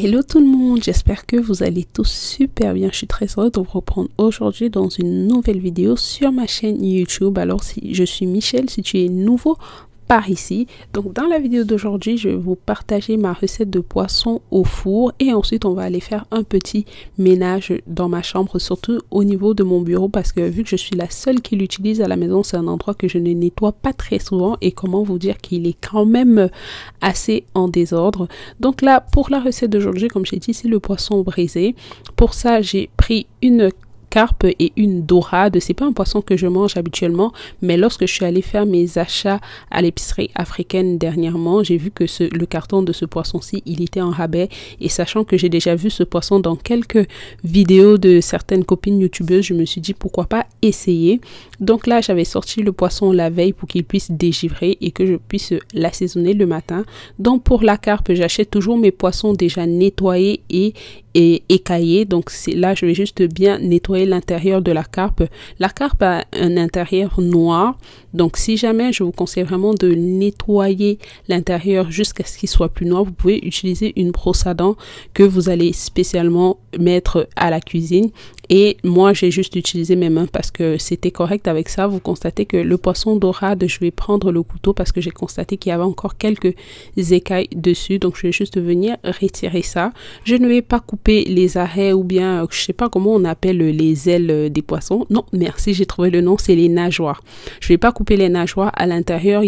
Hello tout le monde, j'espère que vous allez tous super bien. Je suis très heureuse de vous reprendre aujourd'hui dans une nouvelle vidéo sur ma chaîne YouTube. Alors je suis Michel, si tu es nouveau par ici. Donc dans la vidéo d'aujourd'hui, je vais vous partager ma recette de poisson au four et ensuite on va aller faire un petit ménage dans ma chambre, surtout au niveau de mon bureau parce que vu que je suis la seule qui l'utilise à la maison, c'est un endroit que je ne nettoie pas très souvent et comment vous dire qu'il est quand même assez en désordre. Donc là pour la recette d'aujourd'hui, comme j'ai dit, c'est le poisson braisé. Pour ça j'ai pris une carpe et une dorade. C'est pas un poisson que je mange habituellement, mais lorsque je suis allée faire mes achats à l'épicerie africaine dernièrement, j'ai vu que le carton de ce poisson-ci, il était en rabais, et sachant que j'ai déjà vu ce poisson dans quelques vidéos de certaines copines youtubeuses, je me suis dit pourquoi pas essayer. Donc là j'avais sorti le poisson la veille pour qu'il puisse dégivrer et que je puisse l'assaisonner le matin. Donc pour la carpe, j'achète toujours mes poissons déjà nettoyés et écaillés. Donc c'est là je vais juste bien nettoyer l'intérieur de la carpe. La carpe a un intérieur noir, donc si jamais, je vous conseille vraiment de nettoyer l'intérieur jusqu'à ce qu'il soit plus noir. Vous pouvez utiliser une brosse à dents que vous allez spécialement mettre à la cuisine, et moi j'ai juste utilisé mes mains parce que c'était correct avec ça. Vous constatez que le poisson dorade, je vais prendre le couteau parce que j'ai constaté qu'il y avait encore quelques écailles dessus, donc je vais juste venir retirer ça. Je ne vais pas couper les arrêts ou bien je sais pas comment on appelle les ailes des poissons. Non merci, j'ai trouvé le nom, c'est les nageoires. Je vais pas couper les nageoires. À l'intérieur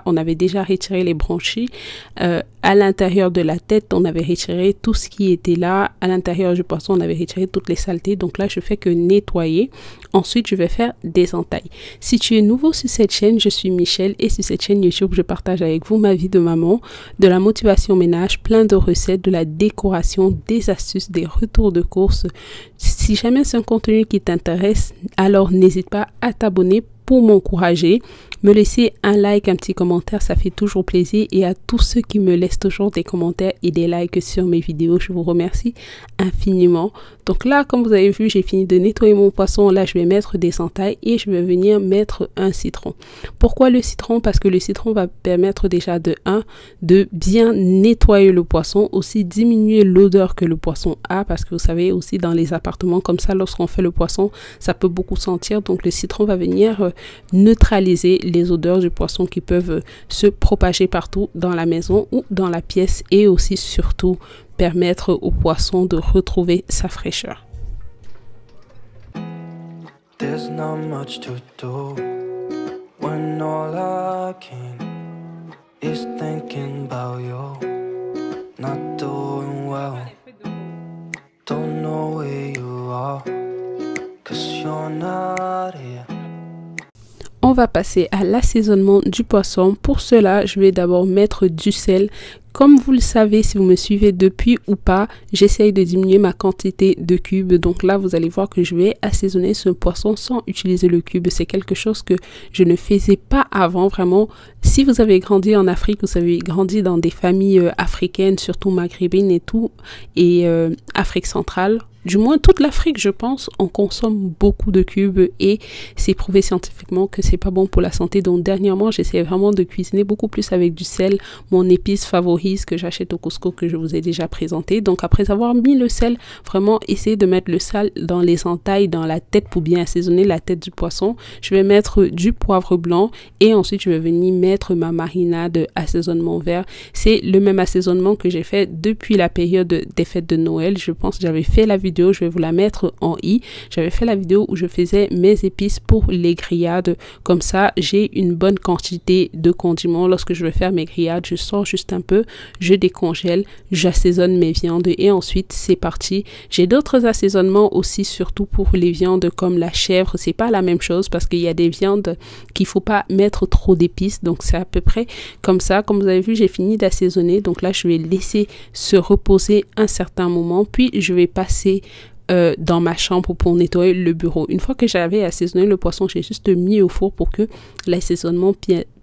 on avait déjà retiré les branchies. À l'intérieur de la tête on avait retiré tout ce qui était là. À l'intérieur du poisson on avait retiré toutes les saletés. Donc là je fais que nettoyer. Ensuite je vais faire des entailles. Si tu es nouveau sur cette chaîne, je suis Michel et sur cette chaîne YouTube je partage avec vous ma vie de maman, de la motivation ménage, plein de recettes, de la décoration, des astuces, des retours de course. Si jamais c'est un contenu qui t'intéresse, alors n'hésite pas à t'abonner pour m'encourager, me laisser un like, un petit commentaire, ça fait toujours plaisir. Et à tous ceux qui me laissent toujours des commentaires et des likes sur mes vidéos, je vous remercie infiniment. Donc là, comme vous avez vu, j'ai fini de nettoyer mon poisson. Là, je vais mettre des entailles et je vais venir mettre un citron. Pourquoi le citron? Parce que le citron va permettre déjà de bien nettoyer le poisson, aussi diminuer l'odeur que le poisson a, parce que vous savez aussi dans les appartements comme ça, lorsqu'on fait le poisson, ça peut beaucoup sentir. Donc le citron va venir neutraliser les odeurs du poisson qui peuvent se propager partout dans la maison ou dans la pièce, et aussi surtout permettre au poisson de retrouver sa fraîcheur. There's not much to do when all I can is thinking about you, not doing well, don't know where you are, 'cause you're not here. On va passer à l'assaisonnement du poisson. Pour cela, je vais d'abord mettre du sel. Comme vous le savez, si vous me suivez depuis ou pas, j'essaye de diminuer ma quantité de cubes. Donc là, vous allez voir que je vais assaisonner ce poisson sans utiliser le cube. C'est quelque chose que je ne faisais pas avant, vraiment. Si vous avez grandi en Afrique, vous avez grandi dans des familles africaines, surtout maghrébines et tout, et Afrique centrale, du moins toute l'Afrique, je pense, on consomme beaucoup de cubes et c'est prouvé scientifiquement que c'est pas bon pour la santé. Donc dernièrement, j'essaie vraiment de cuisiner beaucoup plus avec du sel, mon épice favorite que j'achète au Costco, que je vous ai déjà présenté. Donc après avoir mis le sel, vraiment essayer de mettre le sel dans les entailles, dans la tête pour bien assaisonner la tête du poisson. Je vais mettre du poivre blanc et ensuite je vais venir mettre ma marinade assaisonnement vert. C'est le même assaisonnement que j'ai fait depuis la période des fêtes de Noël. Je pense que j'avais fait la vidéo, je vais vous la mettre en i. J'avais fait la vidéo où je faisais mes épices pour les grillades. Comme ça, j'ai une bonne quantité de condiments. Lorsque je vais faire mes grillades, je sors juste un peu, je décongèle, j'assaisonne mes viandes et ensuite c'est parti. J'ai d'autres assaisonnements aussi, surtout pour les viandes comme la chèvre. C'est pas la même chose parce qu'il y a des viandes qu'il faut pas mettre trop d'épices. Donc c'est à peu près comme ça. Comme vous avez vu, j'ai fini d'assaisonner. Donc là, je vais laisser se reposer un certain moment. Puis je vais passer dans ma chambre pour nettoyer le bureau. Une fois que j'avais assaisonné le poisson, j'ai juste mis au four pour que l'assaisonnement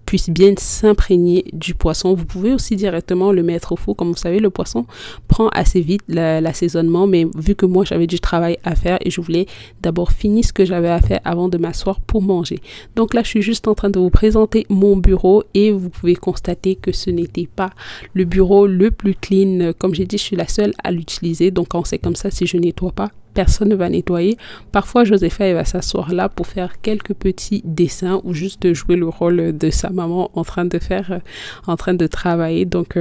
puisse bien s'imprégner du poisson. Vous pouvez aussi directement le mettre au four. Comme vous savez, le poisson prend assez vite l'assaisonnement, mais vu que moi j'avais du travail à faire et je voulais d'abord finir ce que j'avais à faire avant de m'asseoir pour manger. Donc là, je suis juste en train de vous présenter mon bureau et vous pouvez constater que ce n'était pas le bureau le plus clean. Comme j'ai dit, je suis la seule à l'utiliser. Donc quand c'est comme ça, si je nettoie pas, personne ne va nettoyer. Parfois, Josepha elle va s'asseoir là pour faire quelques petits dessins ou juste jouer le rôle de sa maman en train de travailler. Donc,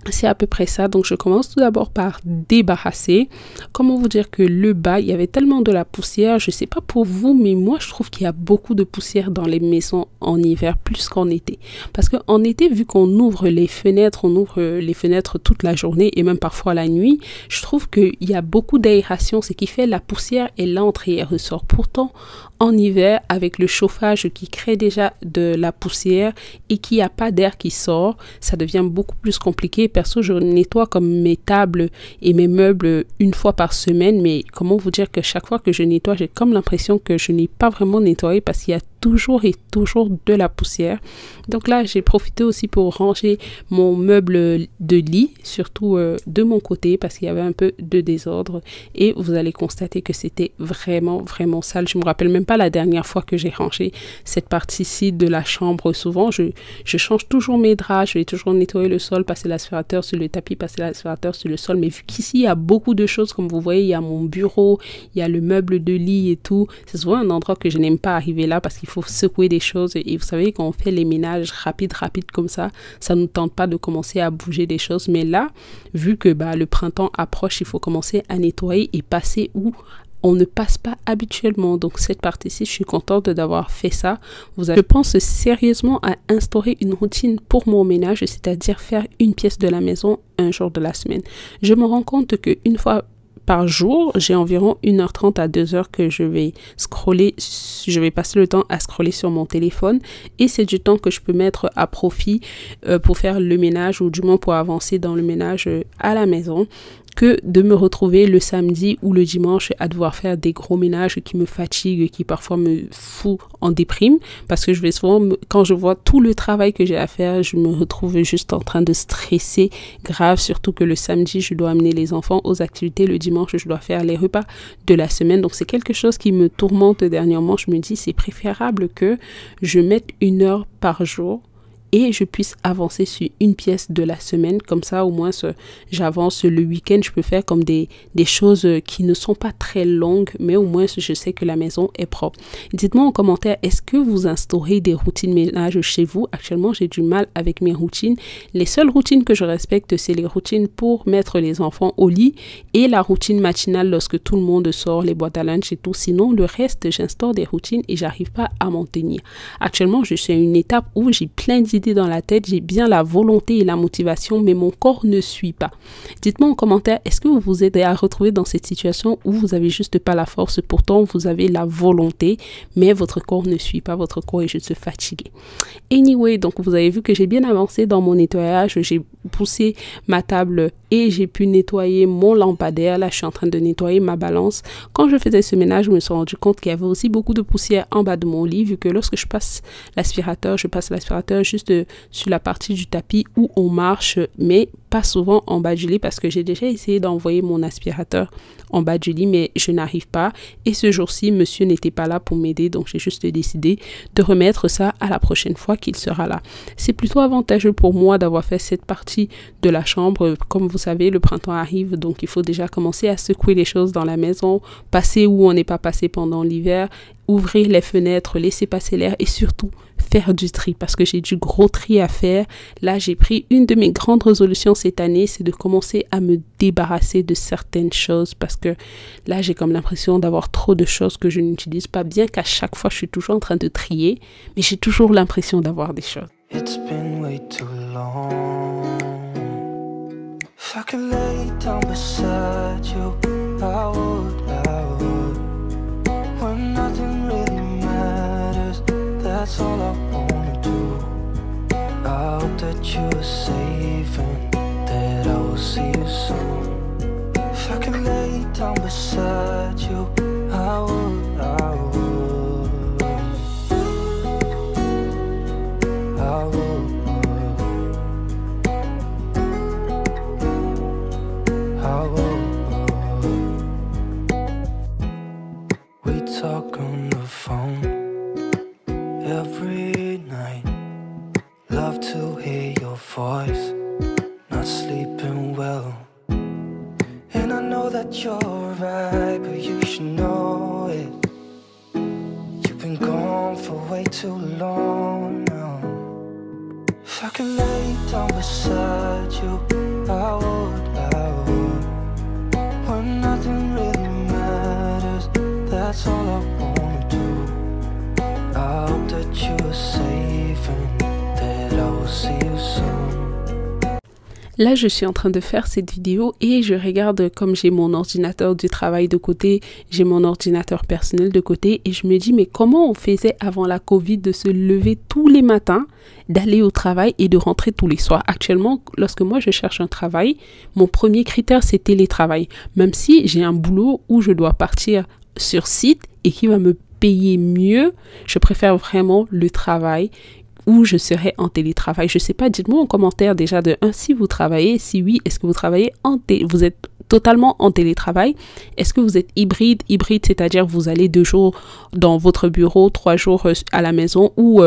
c'est à peu près ça. Donc, je commence tout d'abord par débarrasser. Comment vous dire que le bas, il y avait tellement de la poussière. Je sais pas pour vous, mais moi, je trouve qu'il y a beaucoup de poussière dans les maisons en hiver, plus qu'en été. Parce qu'en été, vu qu'on ouvre les fenêtres, on ouvre les fenêtres toute la journée et même parfois la nuit, je trouve qu'il y a beaucoup d'aération, ce qui fait la poussière, elle entre et elle ressort. Pourtant, en hiver, avec le chauffage qui crée déjà de la poussière et qu'il n'y a pas d'air qui sort, ça devient beaucoup plus compliqué. Perso, je nettoie comme mes tables et mes meubles une fois par semaine, mais comment vous dire que chaque fois que je nettoie, j'ai comme l'impression que je n'ai pas vraiment nettoyé parce qu'il y a toujours et toujours de la poussière. Donc là, j'ai profité aussi pour ranger mon meuble de lit, surtout de mon côté parce qu'il y avait un peu de désordre et vous allez constater que c'était vraiment sale. Je me rappelle même pas la dernière fois que j'ai rangé cette partie-ci de la chambre. Souvent, je change toujours mes draps, je vais toujours nettoyer le sol, passer l'aspirateur sur le tapis, passer l'aspirateur sur le sol. Mais vu qu'ici, il y a beaucoup de choses, comme vous voyez, il y a mon bureau, il y a le meuble de lit et tout. C'est souvent un endroit que je n'aime pas arriver là parce qu'il faut secouer des choses. Et vous savez, quand on fait les ménages rapides comme ça, ça ne nous tente pas de commencer à bouger des choses. Mais là, vu que le printemps approche, il faut commencer à nettoyer et passer où on ne passe pas habituellement. Donc cette partie-ci, je suis contente d'avoir fait ça. Je pense sérieusement à instaurer une routine pour mon ménage, c'est-à-dire faire une pièce de la maison un jour de la semaine. Je me rends compte qu'une fois par jour, j'ai environ 1h30 à 2h que je vais scroller, je vais passer le temps à scroller sur mon téléphone et c'est du temps que je peux mettre à profit pour faire le ménage ou du moins pour avancer dans le ménage à la maison, que de me retrouver le samedi ou le dimanche à devoir faire des gros ménages qui me fatiguent, qui parfois me fout en déprime parce que je vais souvent, quand je vois tout le travail que j'ai à faire, je me retrouve juste en train de stresser grave, surtout que le samedi, je dois amener les enfants aux activités, le dimanche, je dois faire les repas de la semaine. Donc, c'est quelque chose qui me tourmente dernièrement. Je me dis, c'est préférable que je mette 1 heure par jour et je puisse avancer sur une pièce de la semaine. Comme ça, au moins, j'avance le week-end. Je peux faire comme des choses qui ne sont pas très longues, mais au moins, je sais que la maison est propre. Dites-moi en commentaire, est-ce que vous instaurez des routines ménage chez vous? Actuellement, j'ai du mal avec mes routines. Les seules routines que je respecte, c'est les routines pour mettre les enfants au lit et la routine matinale lorsque tout le monde sort, les boîtes à lunch et tout. Sinon, le reste, j'instaure des routines et j'arrive pas à m'en tenir. Actuellement, je suis à une étape où j'ai plein d'idées dans la tête, j'ai bien la volonté et la motivation, mais mon corps ne suit pas. Dites-moi en commentaire, est-ce que vous vous aidez à retrouver dans cette situation où vous avez juste pas la force, pourtant vous avez la volonté, mais votre corps ne suit pas, votre corps est juste fatigué. Anyway, donc vous avez vu que j'ai bien avancé dans mon nettoyage, j'ai poussé ma table et j'ai pu nettoyer mon lampadaire. Là, je suis en train de nettoyer ma balance. Quand je faisais ce ménage, je me suis rendu compte qu'il y avait aussi beaucoup de poussière en bas de mon lit, vu que lorsque je passe l'aspirateur juste sur la partie du tapis où on marche, mais pas souvent en bas du lit parce que j'ai déjà essayé d'envoyer mon aspirateur en bas du lit, mais je n'arrive pas. Et ce jour-ci, monsieur n'était pas là pour m'aider, donc j'ai juste décidé de remettre ça à la prochaine fois qu'il sera là. C'est plutôt avantageux pour moi d'avoir fait cette partie de la chambre. Comme vous savez, le printemps arrive, donc il faut déjà commencer à secouer les choses dans la maison, passer où on n'est pas passé pendant l'hiver, ouvrir les fenêtres, laisser passer l'air et surtout faire du tri parce que j'ai du gros tri à faire. Là, j'ai pris une de mes grandes résolutions cette année, c'est de commencer à me débarrasser de certaines choses parce que là, j'ai comme l'impression d'avoir trop de choses que je n'utilise pas, bien qu'à chaque fois, je suis toujours en train de trier, mais j'ai toujours l'impression d'avoir des choses. It's been way too long. If I could lay down beside you, I would. When nothing really matters, that's all I wanna do. I hope that you are safe and that I will see you soon. If I could lay down beside you, I would. I know that you're right, but you should know it. You've been gone for way too long now. If I could lay down beside you, I would. When nothing really matters, that's all I wanna do. I hope that you are safe and that I will see you soon. Là, je suis en train de faire cette vidéo et je regarde comme j'ai mon ordinateur du travail de côté, j'ai mon ordinateur personnel de côté et je me dis mais comment on faisait avant la Covid de se lever tous les matins, d'aller au travail et de rentrer tous les soirs. Actuellement, lorsque moi je cherche un travail, mon premier critère c'est télétravail. Même si j'ai un boulot où je dois partir sur site et qui va me payer mieux, je préfère vraiment le travail où je serai en télétravail. Je sais pas, dites-moi en commentaire déjà de 1 si vous travaillez, si oui, est-ce que vous travaillez vous êtes totalement en télétravail? Est-ce que vous êtes hybride? Hybride, c'est-à-dire vous allez 2 jours dans votre bureau, 3 jours à la maison ou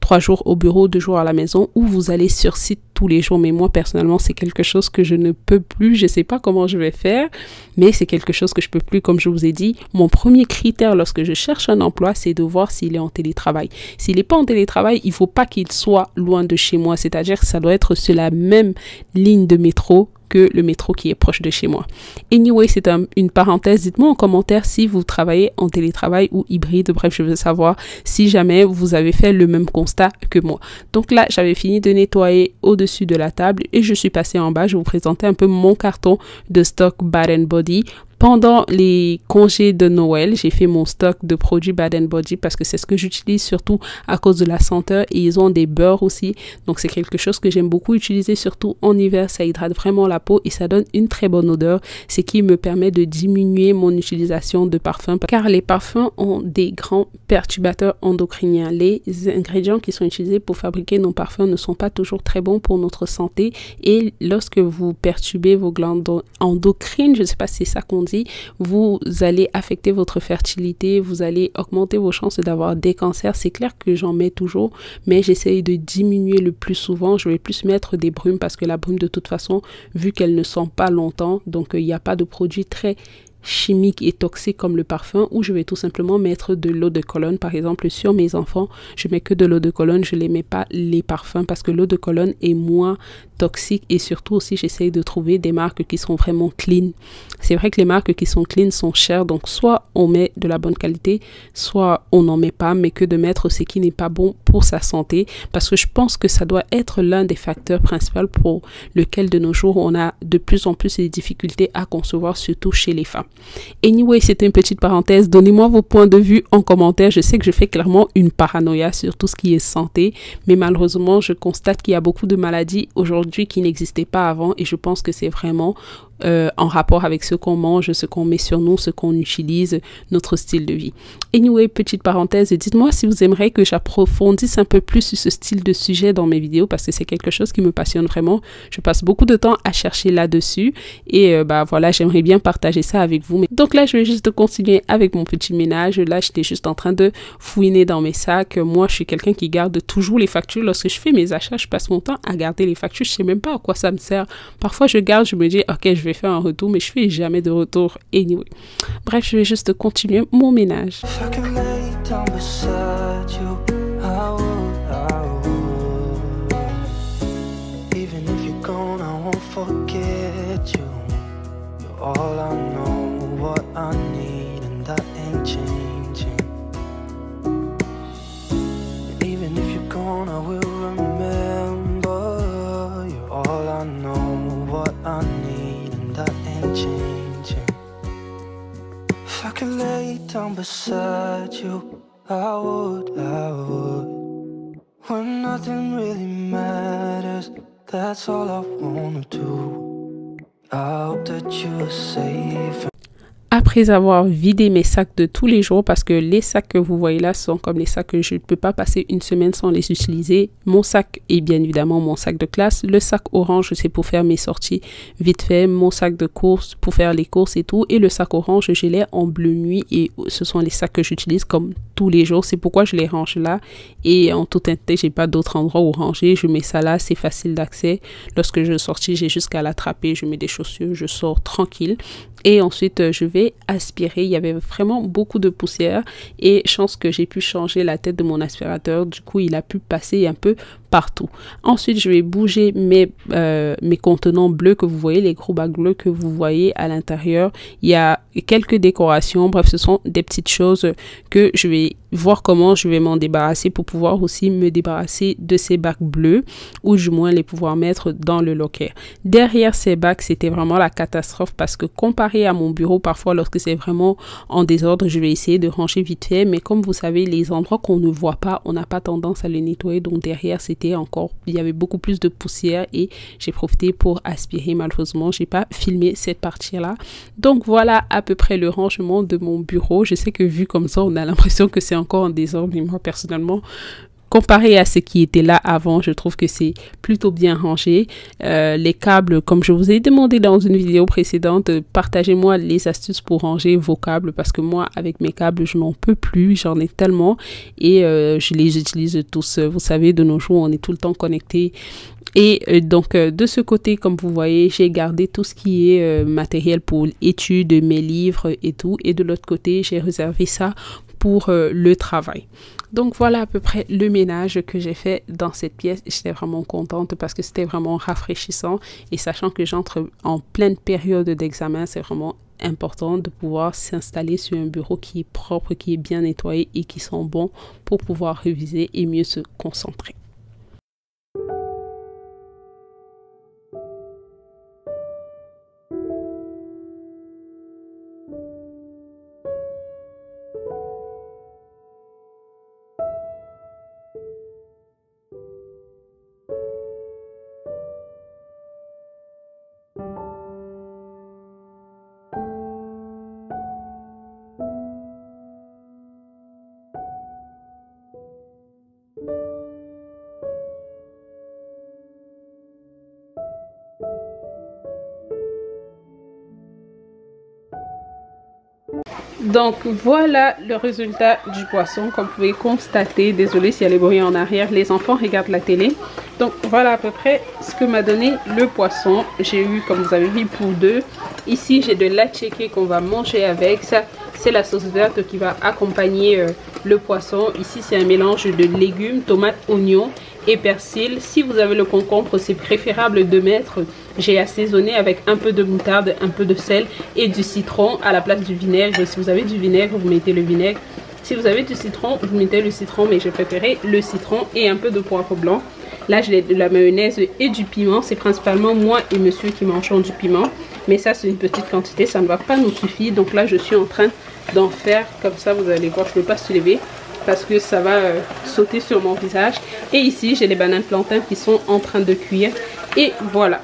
3 jours au bureau, 2 jours à la maison ou vous allez sur site tous les jours. Mais moi, personnellement, c'est quelque chose que je ne peux plus. Je sais pas comment je vais faire, mais c'est quelque chose que je peux plus. Comme je vous ai dit, mon premier critère lorsque je cherche un emploi, c'est de voir s'il est en télétravail. S'il n'est pas en télétravail, il faut pas qu'il soit loin de chez moi. C'est-à-dire que ça doit être sur la même ligne de métro que le métro qui est proche de chez moi. Anyway, c'est une parenthèse. Dites-moi en commentaire si vous travaillez en télétravail ou hybride. Bref, je veux savoir si jamais vous avez fait le même constat que moi. Donc là, j'avais fini de nettoyer au-dessus de la table et je suis passée en bas. Je vais vous présenter un peu mon carton de stock Bath & Body. Pendant les congés de Noël, j'ai fait mon stock de produits Bath & Body parce que c'est ce que j'utilise surtout à cause de la senteur et ils ont des beurres aussi. Donc c'est quelque chose que j'aime beaucoup utiliser surtout en hiver. Ça hydrate vraiment la peau et ça donne une très bonne odeur. Ce qui me permet de diminuer mon utilisation de parfums car les parfums ont des grands perturbateurs endocriniens. Les ingrédients qui sont utilisés pour fabriquer nos parfums ne sont pas toujours très bons pour notre santé et lorsque vous perturbez vos glandes endocrines, je ne sais pas si c'est ça qu'on dit, vous allez affecter votre fertilité, vous allez augmenter vos chances d'avoir des cancers. C'est clair que j'en mets toujours, mais j'essaye de diminuer le plus souvent. Je vais plus mettre des brumes parce que la brume de toute façon, vu qu'elle ne sent pas longtemps, donc il n'y a pas de produit très chimique et toxique comme le parfum, ou je vais tout simplement mettre de l'eau de Cologne. Par exemple, sur mes enfants, je mets que de l'eau de Cologne, je les mets pas les parfums parce que l'eau de Cologne est moins toxique et surtout aussi j'essaye de trouver des marques qui sont vraiment clean. C'est vrai que les marques qui sont clean sont chères, donc soit on met de la bonne qualité, soit on n'en met pas, mais que de mettre ce qui n'est pas bon pour sa santé, parce que je pense que ça doit être l'un des facteurs principaux pour lequel de nos jours on a de plus en plus des difficultés à concevoir, surtout chez les femmes. Anyway, c'était une petite parenthèse. Donnez-moi vos points de vue en commentaire. Je sais que je fais clairement une paranoïa sur tout ce qui est santé, mais malheureusement, je constate qu'il y a beaucoup de maladies aujourd'hui qui n'existaient pas avant et je pense que c'est vraiment en rapport avec ce qu'on mange, ce qu'on met sur nous, ce qu'on utilise, notre style de vie. Anyway, petite parenthèse, dites-moi si vous aimeriez que j'approfondisse un peu plus sur ce style de sujet dans mes vidéos parce que c'est quelque chose qui me passionne vraiment. Je passe beaucoup de temps à chercher là-dessus et voilà, j'aimerais bien partager ça avec vous. Donc là, je vais juste continuer avec mon petit ménage. Là, j'étais juste en train de fouiner dans mes sacs. Moi, je suis quelqu'un qui garde toujours les factures. Lorsque je fais mes achats, je passe mon temps à garder les factures. Je sais même pas à quoi ça me sert. Parfois, je garde, je me dis, ok, je vais faire un retour, mais je fais jamais de retour anyway. Bref, je vais juste continuer mon ménage. Beside you, I would. When nothing really matters, that's all I wanna do. I hope that you are safe. Après avoir vidé mes sacs de tous les jours, parce que les sacs que vous voyez là sont comme les sacs que je ne peux pas passer une semaine sans les utiliser. Mon sac est bien évidemment mon sac de classe. Le sac orange, c'est pour faire mes sorties vite fait. Mon sac de course pour faire les courses et tout. Et le sac orange, je l'ai en bleu nuit et ce sont les sacs que j'utilise comme tous les jours. C'est pourquoi je les range là. Et en toute honnêteté, j'ai pas d'autre endroit où ranger. Je mets ça là, c'est facile d'accès. Lorsque je sortis, j'ai juste qu'à l'attraper. Je mets des chaussures, je sors tranquille. Et ensuite, je vais aspirer. Il y avait vraiment beaucoup de poussière et chance que j'ai pu changer la tête de mon aspirateur. Du coup, il a pu passer un peu partout. Ensuite, je vais bouger mes contenants bleus que vous voyez, les gros bacs bleus que vous voyez à l'intérieur. Il y a quelques décorations. Bref, ce sont des petites choses que je vais voir comment je vais m'en débarrasser pour pouvoir aussi me débarrasser de ces bacs bleus ou du moins les pouvoir mettre dans le locker. Derrière ces bacs, c'était vraiment la catastrophe parce que comparé à mon bureau, parfois lorsque c'est vraiment en désordre, je vais essayer de ranger vite fait, mais comme vous savez, les endroits qu'on ne voit pas, on n'a pas tendance à les nettoyer, donc derrière c'était encore, il y avait beaucoup plus de poussière et j'ai profité pour aspirer. Malheureusement, j'ai pas filmé cette partie là. Donc voilà à peu près le rangement de mon bureau. Je sais que vu comme ça, on a l'impression que c'est encore en désordre, mais moi personnellement, comparé à ce qui était là avant, je trouve que c'est plutôt bien rangé. Les câbles, comme je vous ai demandé dans une vidéo précédente, partagez-moi les astuces pour ranger vos câbles parce que moi, avec mes câbles, je n'en peux plus. J'en ai tellement et je les utilise tous. Vous savez, de nos jours, on est tout le temps connectés. Et donc, de ce côté, comme vous voyez, j'ai gardé tout ce qui est matériel pour études, mes livres et tout. Et de l'autre côté, j'ai réservé ça pour le travail. Donc voilà à peu près le ménage que j'ai fait dans cette pièce. J'étais vraiment contente parce que c'était vraiment rafraîchissant et sachant que j'entre en pleine période d'examen, c'est vraiment important de pouvoir s'installer sur un bureau qui est propre, qui est bien nettoyé et qui sent bon pour pouvoir réviser et mieux se concentrer. Donc voilà le résultat du poisson. Comme vous pouvez constater, désolé s'il y a les bruits en arrière, les enfants regardent la télé. Donc voilà à peu près ce que m'a donné le poisson. J'ai eu, comme vous avez vu, pour deux. Ici j'ai de l'attiéké qu'on va manger avec. Ça c'est la sauce verte qui va accompagner le poisson. Ici c'est un mélange de légumes, tomates, oignons et persil. Si vous avez le concombre, c'est préférable de mettre. J'ai assaisonné avec un peu de moutarde, un peu de sel et du citron à la place du vinaigre. Si vous avez du vinaigre, vous mettez le vinaigre. Si vous avez du citron, vous mettez le citron, mais j'ai préféré le citron et un peu de poivre blanc. Là, j'ai de la mayonnaise et du piment. C'est principalement moi et monsieur qui mangeons du piment. Mais ça, c'est une petite quantité. Ça ne va pas nous suffire. Donc là, je suis en train d'en faire comme ça. Vous allez voir, je ne peux pas se lever parce que ça va sauter sur mon visage. Et ici, j'ai les bananes plantains qui sont en train de cuire. Et voilà.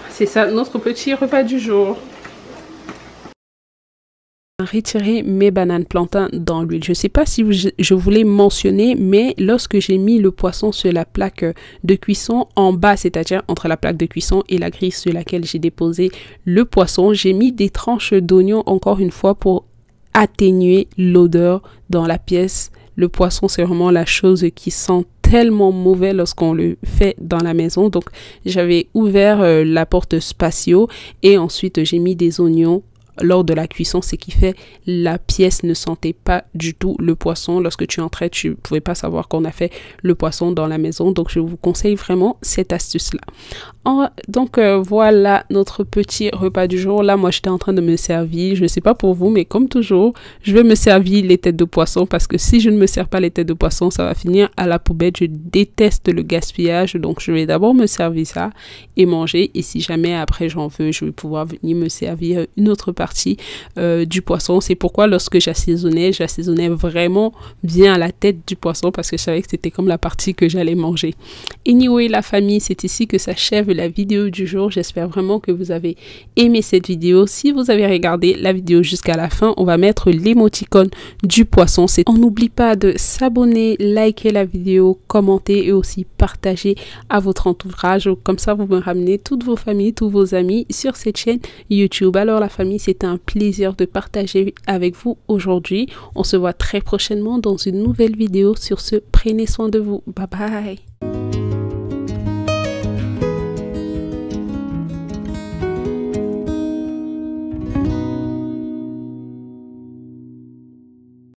C'est ça notre petit repas du jour. Retirer mes bananes plantains dans l'huile. Je ne sais pas si je voulais mentionner, mais lorsque j'ai mis le poisson sur la plaque de cuisson en bas, c'est-à-dire entre la plaque de cuisson et la grille sur laquelle j'ai déposé le poisson, j'ai mis des tranches d'oignons encore une fois pour atténuer l'odeur dans la pièce. Le poisson, c'est vraiment la chose qui sent tellement mauvais lorsqu'on le fait dans la maison. Donc, j'avais ouvert la porte spatio et ensuite j'ai mis des oignons lors de la cuisson, ce qui fait la pièce ne sentait pas du tout le poisson. Lorsque tu entrais, tu ne pouvais pas savoir qu'on a fait le poisson dans la maison. Donc, je vous conseille vraiment cette astuce-là. Donc, voilà notre petit repas du jour. Là, moi, j'étais en train de me servir. Je ne sais pas pour vous, mais comme toujours, je vais me servir les têtes de poisson parce que si je ne me sers pas les têtes de poisson, ça va finir à la poubelle. Je déteste le gaspillage. Donc, je vais d'abord me servir ça et manger. Et si jamais après j'en veux, je vais pouvoir venir me servir une autre partie du poisson. C'est pourquoi lorsque j'assaisonnais vraiment bien la tête du poisson parce que je savais que c'était comme la partie que j'allais manger. Anyway, la famille, c'est ici que s'achève la vidéo du jour. J'espère vraiment que vous avez aimé cette vidéo. Si vous avez regardé la vidéo jusqu'à la fin, on va mettre l'émoticône du poisson. On n'oublie pas de s'abonner, liker la vidéo, commenter et aussi partager à votre entourage. Comme ça, vous me ramenez toutes vos familles, tous vos amis sur cette chaîne YouTube. Alors la famille, c'était un plaisir de partager avec vous aujourd'hui. On se voit très prochainement dans une nouvelle vidéo. Sur ce, prenez soin de vous. Bye bye.